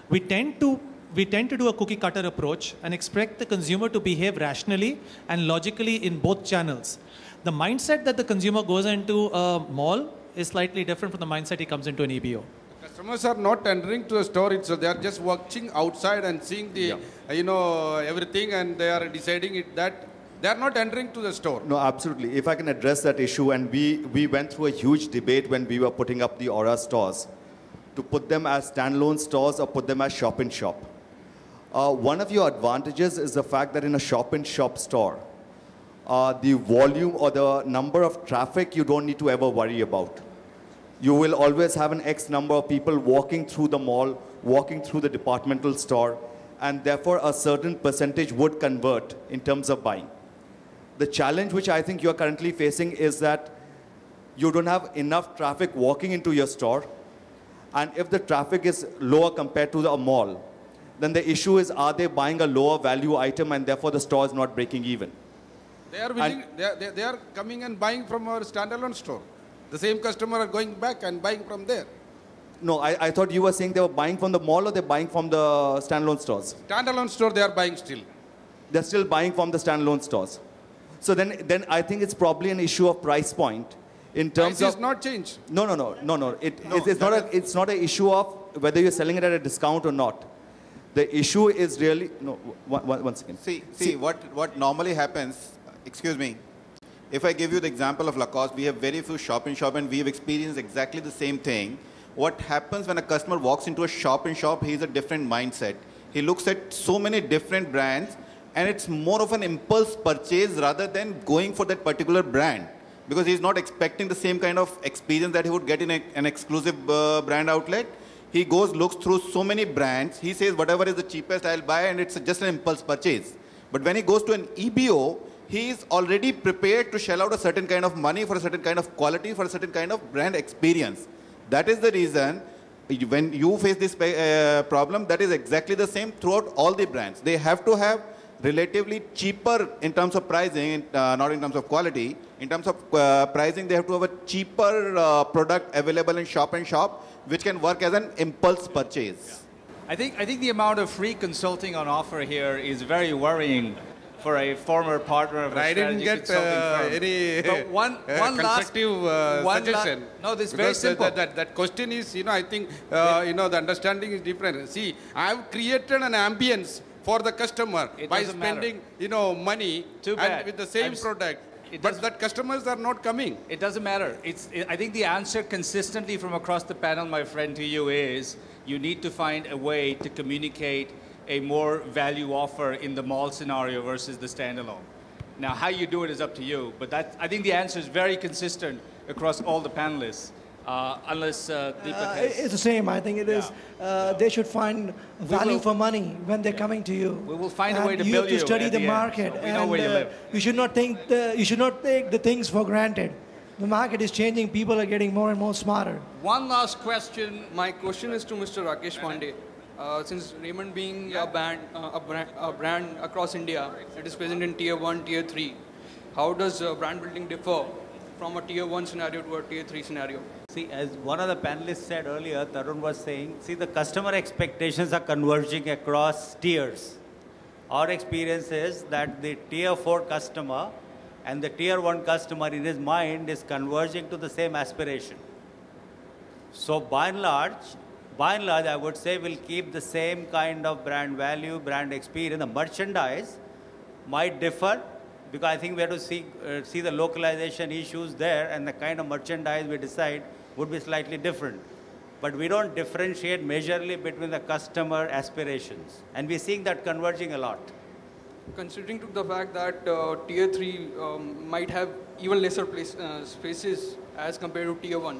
We tend to do a cookie cutter approach and expect the consumer to behave rationally and logically in both channels. The mindset that the consumer goes into a mall is slightly different from the mindset he comes into an EBO. Customers are not entering to a store, they are just watching outside and seeing the, everything, and they are deciding that they are not entering to the store. No, absolutely. If I can address that issue, and we went through a huge debate when we were putting up the Aura stores, to put them as standalone stores or put them as shop-in-shop. One of your advantages is the fact that in a shop-in-shop store, the volume or the number of traffic you don't need to ever worry about. You will always have an X number of people walking through the mall, walking through the departmental store, and therefore a certain percentage would convert in terms of buying. The challenge which I think you are currently facing is that you don't have enough traffic walking into your store, and if the traffic is lower compared to the mall, then the issue is, are they buying a lower value item and therefore the store is not breaking even? They are willing, they are coming and buying from our standalone store. The same customer are going back and buying from there. No, I thought you were saying they were buying from the mall or they're buying from the standalone stores? Standalone store they are buying still. They're still buying from the standalone stores. So then I think it's probably an issue of price point in terms price of... is not changed. No. It's not an issue of whether you're selling it at a discount or not. The issue is really... No, one second. See, what normally happens, excuse me, if I give you the example of Lacoste, we have very few shop-in-shop and we have experienced exactly the same thing. What happens when a customer walks into a shop-in-shop, he has a different mindset. He looks at so many different brands and it's more of an impulse purchase rather than going for that particular brand. Because he's not expecting the same kind of experience that he would get in an exclusive brand outlet. He goes, looks through so many brands, he says whatever is the cheapest I'll buy, and it's just an impulse purchase. But when he goes to an EBO, he is already prepared to shell out a certain kind of money for a certain kind of quality, for a certain kind of brand experience. That is the reason when you face this problem, that is exactly the same throughout all the brands. They have to have relatively cheaper in terms of pricing, not in terms of quality. In terms of pricing, they have to have a cheaper product available in shop and shop, which can work as an impulse purchase. I think the amount of free consulting on offer here is very worrying for a former partner of a strategy consulting firm. Any one constructive suggestion. No, this is very simple. That question is, I think, the understanding is different. See, I have created an ambience for the customer by spending, money and with the same product. But that customers are not coming. It doesn't matter. I think the answer consistently from across the panel, my friend, to you is you need to find a way to communicate a more value offer in the mall scenario versus the standalone. Now, how you do it is up to you, but I think the answer is very consistent across all the panelists, unless Deepak has... It's the same. I think it is. They should find value for money when they're coming to you. We will find a way to bill you. You have to study the market, so we know where you live. You should not take the things for granted. The market is changing. People are getting more and more smarter. One last question. My question is to Mr. Rakesh Pandey. Since Raymond being a brand across India, it is present in Tier 1, Tier 3, how does brand building differ from a Tier 1 scenario to a Tier 3 scenario? See, as one of the panelists said earlier, Tarun was saying, see, the customer expectations are converging across tiers. Our experience is that the Tier 4 customer and the Tier 1 customer in his mind is converging to the same aspiration. So by and large, I would say we'll keep the same kind of brand value, brand experience. The merchandise might differ because I think we have to see the localization issues there, and the kind of merchandise we decide would be slightly different. But we don't differentiate majorly between the customer aspirations. And we're seeing that converging a lot. Considering to the fact that Tier 3 might have even lesser spaces as compared to Tier 1,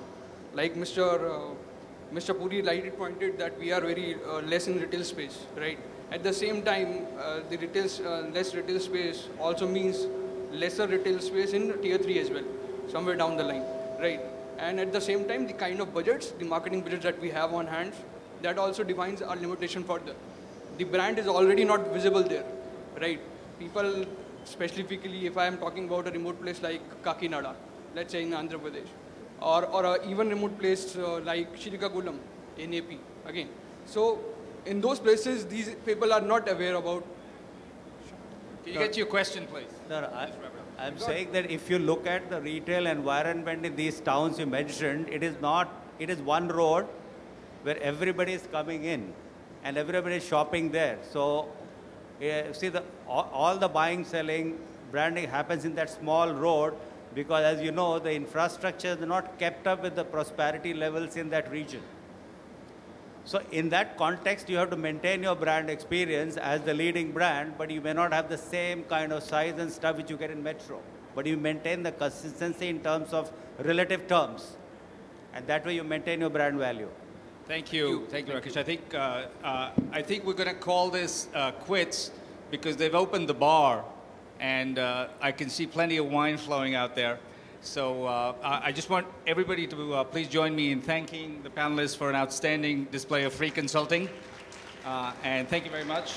like Mr. Puri rightly pointed that we are very less in retail space, right? At the same time, the less retail space also means lesser retail space in Tier 3 as well, somewhere down the line, right? And at the same time, the kind of budgets, the marketing budgets that we have on hand, that also defines our limitation further. The brand is already not visible there, right? People, specifically if I am talking about a remote place like Kakinada, let's say in Andhra Pradesh, or a even remote place like Srikakulam in AP, again. So in those places, these people are not aware about. Can you get your question, please? Sir, I'm saying that if you look at the retail environment in these towns you mentioned, it is one road where everybody is coming in and everybody is shopping there. So see, all the buying, selling, branding happens in that small road, because as you know, the infrastructure is not kept up with the prosperity levels in that region. So in that context, you have to maintain your brand experience as the leading brand, but you may not have the same kind of size and stuff which you get in metro. But you maintain the consistency in terms of relative terms. And that way you maintain your brand value. Thank you. Thank you, Rakesh. I think we're going to call this quits because they've opened the bar. And I can see plenty of wine flowing out there. So I just want everybody to please join me in thanking the panelists for an outstanding display of free consulting. And thank you very much.